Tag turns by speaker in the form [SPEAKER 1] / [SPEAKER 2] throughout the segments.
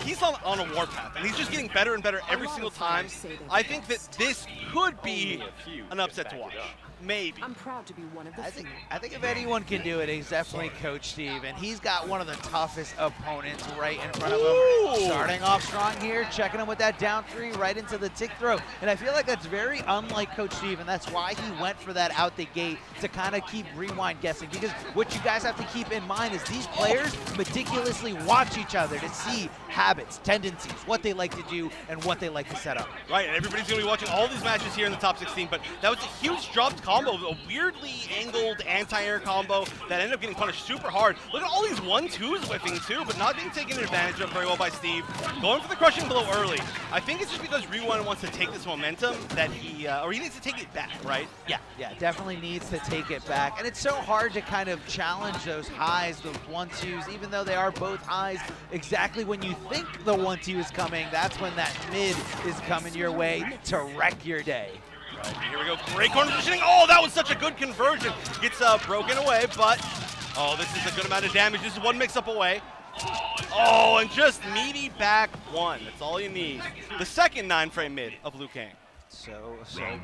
[SPEAKER 1] he's on a warpath, and he's just getting better and better every single time. I think that this could be an upset to watch. Maybe.
[SPEAKER 2] I'm proud to be one of the few.
[SPEAKER 3] I think if anyone can do it, he's definitely Coach Steve, and he's got one of the toughest opponents right in front of him. Starting off strong here, checking him with that down 3 right into the tick throw, and I feel like that's very unlike Coach Steve, and that's why he went for that out the gate to kind of keep Rewind guessing, because what you guys have to keep in mind is these players meticulously watch each other to see habits, tendencies, what they like to do, and what they like to set up.
[SPEAKER 1] Right, and everybody's going to be watching all these matches here in the top 16, but that was a huge dropped combo, a weirdly angled anti-air combo that ended up getting punished super hard. Look at all these 1-2s whipping too, but not being taken advantage of very well by Steve. Going for the crushing blow early. I think it's just because Rewind wants to take this momentum that or he needs to take it back, right?
[SPEAKER 3] Yeah, definitely needs to take it back. And it's so hard to kind of challenge those highs, those 1-2s, even though they are both highs. Exactly when you think the 1-2 is coming, that's when that mid is coming your way to wreck your day.
[SPEAKER 1] Right, here we go, great corner positioning. Oh, that was such a good conversion. Gets broken away, but this is a good amount of damage. This is one mix-up away. Oh, and just meaty back 1. That's all you need. The second 9-frame mid of Liu Kang.
[SPEAKER 3] So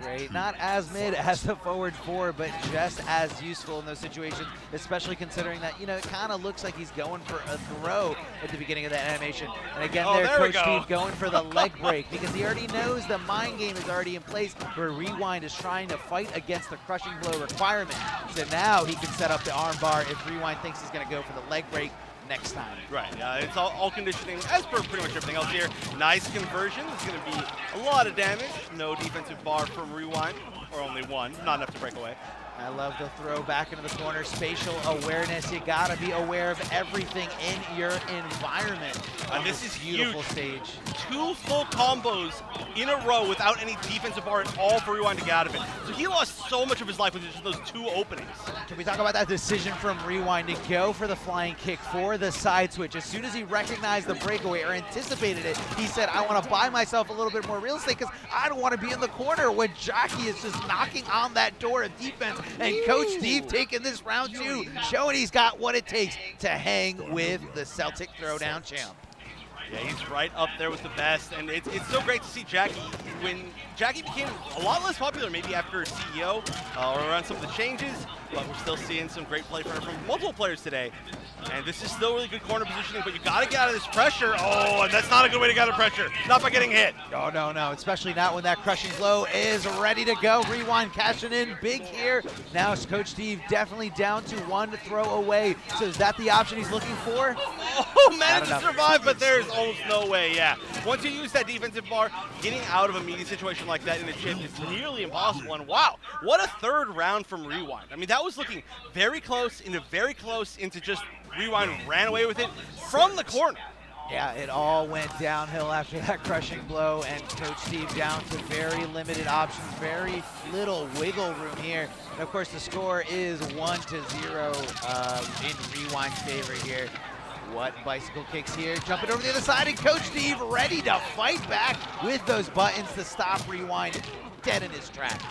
[SPEAKER 3] great. Not as mid as the forward 4, but just as useful in those situations, especially considering that, it kind of looks like he's going for a throw at the beginning of that animation. And again, there Coach Steve going for the leg break because he already knows the mind game is already in place where Rewind is trying to fight against the crushing blow requirement. So now he can set up the arm bar if Rewind thinks he's going to go for the leg break next time.
[SPEAKER 1] Right, it's all conditioning as per pretty much everything else here. Nice conversion. It's going to be a lot of damage. No defensive bar from Rewind, or only one. Not enough to break away.
[SPEAKER 3] I love the throw back into the corner. Spatial awareness. You got to be aware of everything in your environment.
[SPEAKER 1] And this is
[SPEAKER 3] beautiful
[SPEAKER 1] huge.
[SPEAKER 3] Stage.
[SPEAKER 1] 2 full combos in a row without any defensive bar at all for Rewind to get out of it. So he lost so much of his life with just those 2 openings.
[SPEAKER 3] Can we talk about that decision from Rewind to go for the flying kick for the side switch? As soon as he recognized the breakaway or anticipated it, he said, I want to buy myself a little bit more real estate because I don't want to be in the corner when Jockey is just knocking on that door of defense. And Coach Steve taking this round 2, showing he's got what it takes to hang with the Celtic Throwdown champ.
[SPEAKER 1] Yeah, he's right up there with the best, and it's so great to see Jackie. When Jackie became a lot less popular, maybe after CEO or around some of the changes, but we're still seeing some great play from multiple players today. And this is still really good corner positioning, but you got to get out of this pressure. Oh, and that's not a good way to get out of pressure. Not by getting hit.
[SPEAKER 3] Oh, no, especially not when that crushing blow is ready to go. Rewind cashing in big here. Now Coach Steve definitely down to 1 to throw away. So is that the option he's looking for?
[SPEAKER 1] Oh, managed to survive, but there's almost no way, yeah. Once you use that defensive bar, getting out of a meaty situation like that in a chip is nearly impossible. And wow, what a third round from Rewind. I mean, that was looking very close into just Rewind ran away with it from the corner.
[SPEAKER 3] Yeah, it all went downhill after that crushing blow, and Coach Steve down to very limited options, very little wiggle room here. And of course, the score is 1-0 in Rewind's favor here. What bicycle kicks here, jumping over the other side, and Coach Steve ready to fight back with those buttons to stop Rewind dead in his tracks.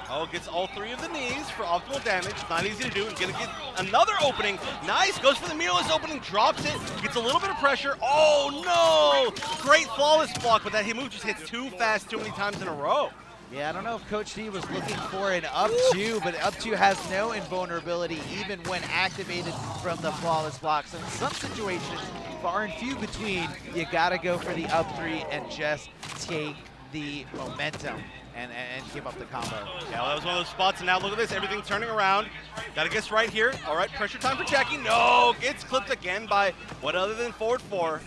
[SPEAKER 1] Oh, gets all 3 of the knees for optimal damage. Not easy to do. He's going to get another opening. Nice. Goes for the mirrorless opening. Drops it. Gets a little bit of pressure. Oh, no. Great flawless block, but that move just hits too fast too many times in a row.
[SPEAKER 3] Yeah, I don't know if Coach Steve was looking for an up 2, but up 2 has no invulnerability even when activated from the flawless block. So in some situations, far and few between, you got to go for the up 3 and just take the momentum and give up the combo.
[SPEAKER 1] Yeah, well, that was one of those spots, and now look at this, everything turning around. Gotta guess right here. All right, pressure time for Jackie. No, gets clipped again by what other than forward 4.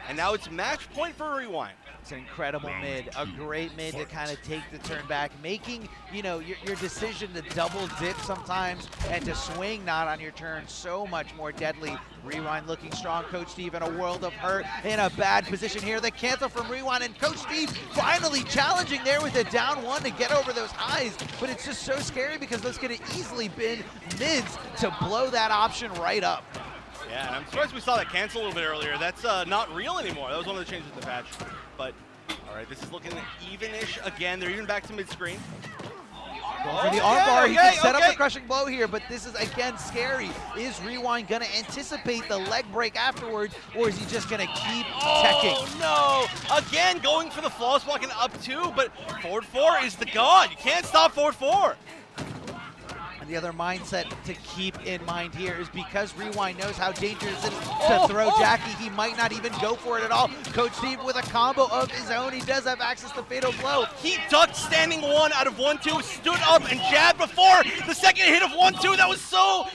[SPEAKER 1] And now it's match point for Rewind.
[SPEAKER 3] It's an incredible mid, a great mid to kind of take the turn back, making, your decision to double dip sometimes and to swing not on your turn so much more deadly. Rewind looking strong. Coach Steve in a world of hurt, in a bad position here. The cancel from Rewind, and Coach Steve finally challenging there with a down 1 to get over those highs, but it's just so scary because those could have easily been mids to blow that option right up.
[SPEAKER 1] Yeah, and I'm surprised we saw that cancel a little bit earlier. That's not real anymore. That was one of the changes in the patch. But, all right, this is looking even-ish again. They're even back to mid-screen.
[SPEAKER 3] Going for the armbar, he can set up the crushing blow here, but this is, again, scary. Is Rewind going to anticipate the leg break afterwards, or is he just going to keep teching?
[SPEAKER 1] Oh, no. Again, going for the flawless block and up two, but forward four is the god. You can't stop forward four.
[SPEAKER 3] The other mindset to keep in mind here is because Rewind knows how dangerous it is to throw Jackie, he might not even go for it at all. Coach Steve with a combo of his own. He does have access to Fatal Blow.
[SPEAKER 1] He ducked standing one out of 1-2, stood up and jabbed before the second hit of 1-2. That was so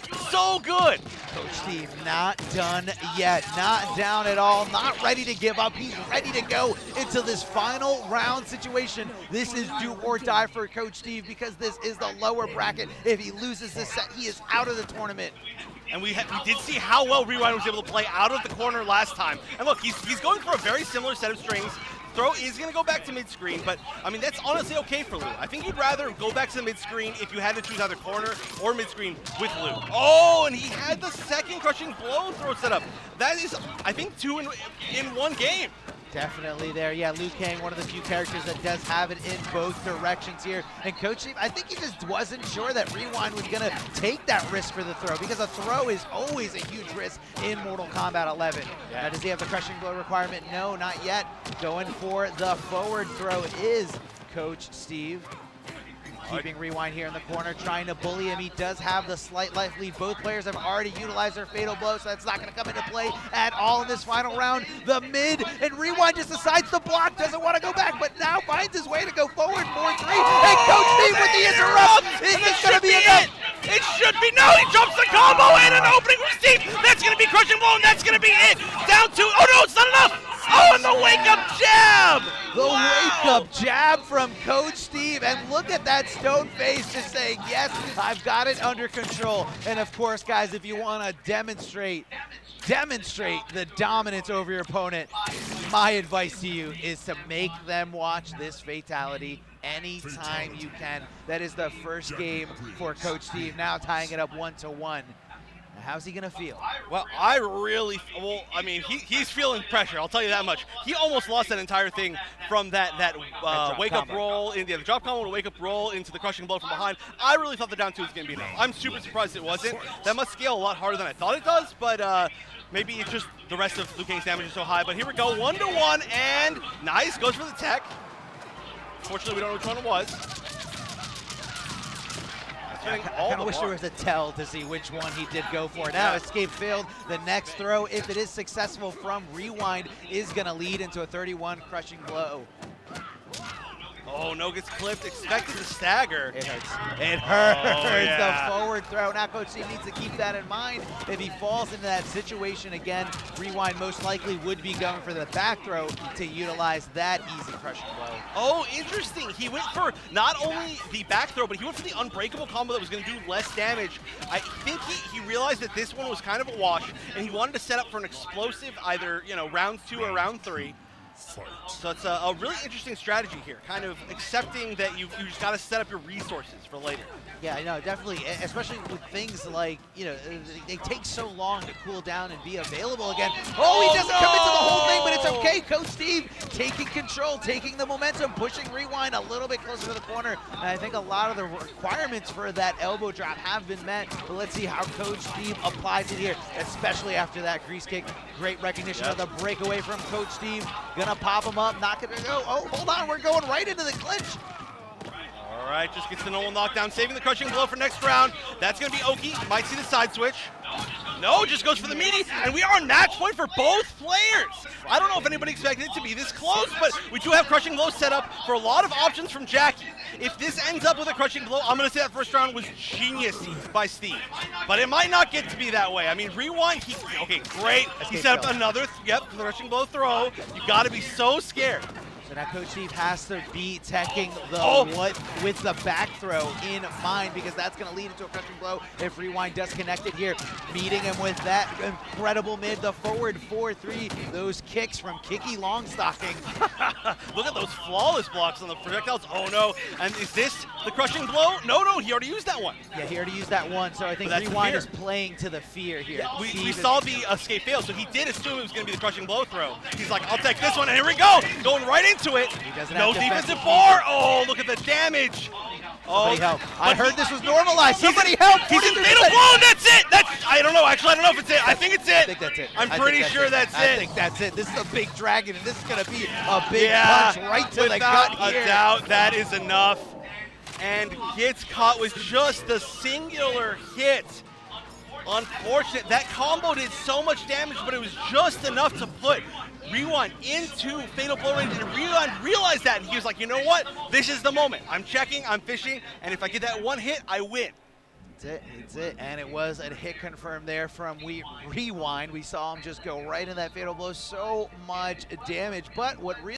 [SPEAKER 1] good.
[SPEAKER 3] Coach Steve not done yet, not down at all, not ready to give up. He's ready to go into this final round situation. This is do or die for Coach Steve because this is the lower bracket. If he loses this set, he is out of the tournament.
[SPEAKER 1] And we did see how well Rewind was able to play out of the corner last time. And look, he's going for a very similar set of strings. Throw is going to go back to mid-screen, but, I mean, that's honestly okay for Lou. I think you'd rather go back to the mid-screen if you had to choose either corner or mid-screen with Lou. Oh, and he had the second crushing blow throw set up. That is, I think, two in one game.
[SPEAKER 3] Definitely there. Yeah, Liu Kang, one of the few characters that does have it in both directions here. And Coach Steve, I think he just wasn't sure that Rewind was going to take that risk for the throw because a throw is always a huge risk in Mortal Kombat 11.
[SPEAKER 1] Yeah.
[SPEAKER 3] Now, does he have the crushing blow requirement? No, not yet. Going for the forward throw is Coach Steve. Keeping Rewind here in the corner, trying to bully him. He does have the slight life lead. Both players have already utilized their Fatal Blow, so that's not going to come into play at all in this final round. The mid, and Rewind just decides to block, doesn't want to go back, but now finds his way to go forward, 4-3. And Coach Steve with the interrupt. Is this going to be enough?
[SPEAKER 1] It should be. No, he jumps the combo and an opening for Steve. That's going to be crushing blow, and that's going to be it. Down two. Oh, no, it's not enough. Oh, and the wake-up jab!
[SPEAKER 3] The wake-up jab from Coach Steve, and look at that stone face just saying, yes, I've got it under control. And of course, guys, if you want to demonstrate the dominance over your opponent, my advice to you is to make them watch this fatality anytime you can. That is the first game for Coach Steve, now tying it up 1-1. How's he gonna feel?
[SPEAKER 1] Well, I mean, he's feeling pressure, I'll tell you that much. He almost lost that entire thing from that wake-up roll, in the drop combo to wake-up roll into the crushing blow from behind. I really thought the down two was gonna be enough. I'm super surprised it wasn't. That must scale a lot harder than I thought it does, but maybe it's just the rest of Liu Kang's damage is so high. But here we go, 1-1, and nice, goes for the tech. Fortunately, we don't know which one it was.
[SPEAKER 3] I kind of wish there was a tell to see which one he did go for. Now escape failed. The next throw, if it is successful from Rewind, is going to lead into a 31 crushing blow.
[SPEAKER 1] Oh, no, gets clipped, expected to stagger.
[SPEAKER 3] It hurts. It hurts.
[SPEAKER 1] Oh, yeah.
[SPEAKER 3] The forward throw. Now Coach Steve needs to keep that in mind. If he falls into that situation again, Rewind most likely would be going for the back throw to utilize that easy crushing blow.
[SPEAKER 1] Oh, interesting. He went for not only the back throw, but he went for the unbreakable combo that was going to do less damage. I think he realized that this one was kind of a wash, and he wanted to set up for an explosive either, round 2 or round 3. So it's a really interesting strategy here, kind of accepting that you just got to set up your resources for later.
[SPEAKER 3] Yeah, I know, definitely, especially with things like, they take so long to cool down and be available again. Oh, he doesn't come into the whole thing, but it's okay. Coach Steve taking control, taking the momentum, pushing Rewind a little bit closer to the corner. And I think a lot of the requirements for that elbow drop have been met, but let's see how Coach Steve applies it here, especially after that grease kick. Great recognition of the breakaway from Coach Steve. Gonna pop him up, not gonna go. Oh, hold on, we're going right into the clinch.
[SPEAKER 1] All right, just gets the normal knockdown, saving the crushing blow for next round. That's going to be Oki. Might see the side switch. No, just goes for the meaty, and we are on match point for both players. I don't know if anybody expected it to be this close, but we do have crushing blow set up for a lot of options from Jackie. If this ends up with a crushing blow, I'm going to say that first round was genius by Steve. But it might not get to be that way. I mean, Rewind, okay, great. He set up another, crushing blow throw. You got to be so scared.
[SPEAKER 3] So now Coach Steve has to be teching the with the back throw in mind, because that's going to lead into a crushing blow if Rewind does connect it here. Meeting him with that incredible mid, the forward 4-3, those kicks from Kiki Longstocking.
[SPEAKER 1] Look at those flawless blocks on the projectiles. Oh no, and is this the crushing blow? No, he already used that one.
[SPEAKER 3] Yeah, he already used that one, so I think Rewind is playing to the fear here.
[SPEAKER 1] Yeah, we saw the escape fail, so he did assume it was going to be the crushing blow throw. He's like, I'll take this one, and here we go, going right into it.
[SPEAKER 3] He doesn't
[SPEAKER 1] no
[SPEAKER 3] have
[SPEAKER 1] defensive bar. Oh, look at the damage.
[SPEAKER 3] Somebody help. I
[SPEAKER 1] but
[SPEAKER 3] heard this was normalized. Somebody help.
[SPEAKER 1] He's in
[SPEAKER 3] 43%.
[SPEAKER 1] fatal blow. That's it. I don't know. Actually, I don't know if it's it. I think it's it.
[SPEAKER 3] I think that's it.
[SPEAKER 1] I'm pretty sure that's
[SPEAKER 3] I
[SPEAKER 1] it.
[SPEAKER 3] think that's it. This is a big dragon, and this is going to be a big
[SPEAKER 1] Yeah,
[SPEAKER 3] punch right to the
[SPEAKER 1] without
[SPEAKER 3] gut
[SPEAKER 1] a
[SPEAKER 3] here.
[SPEAKER 1] doubt, that is enough. And gets caught with just the singular hit. Unfortunate. That combo did so much damage, but it was just enough to put Rewind into fatal blow range, and Rewind realized that, and he was like, you know what? This is the moment. I'm checking, I'm fishing, and if I get that one hit, I win.
[SPEAKER 3] That's it. And it was a hit confirmed there from Rewind. We saw him just go right in that fatal blow. So much damage. But what really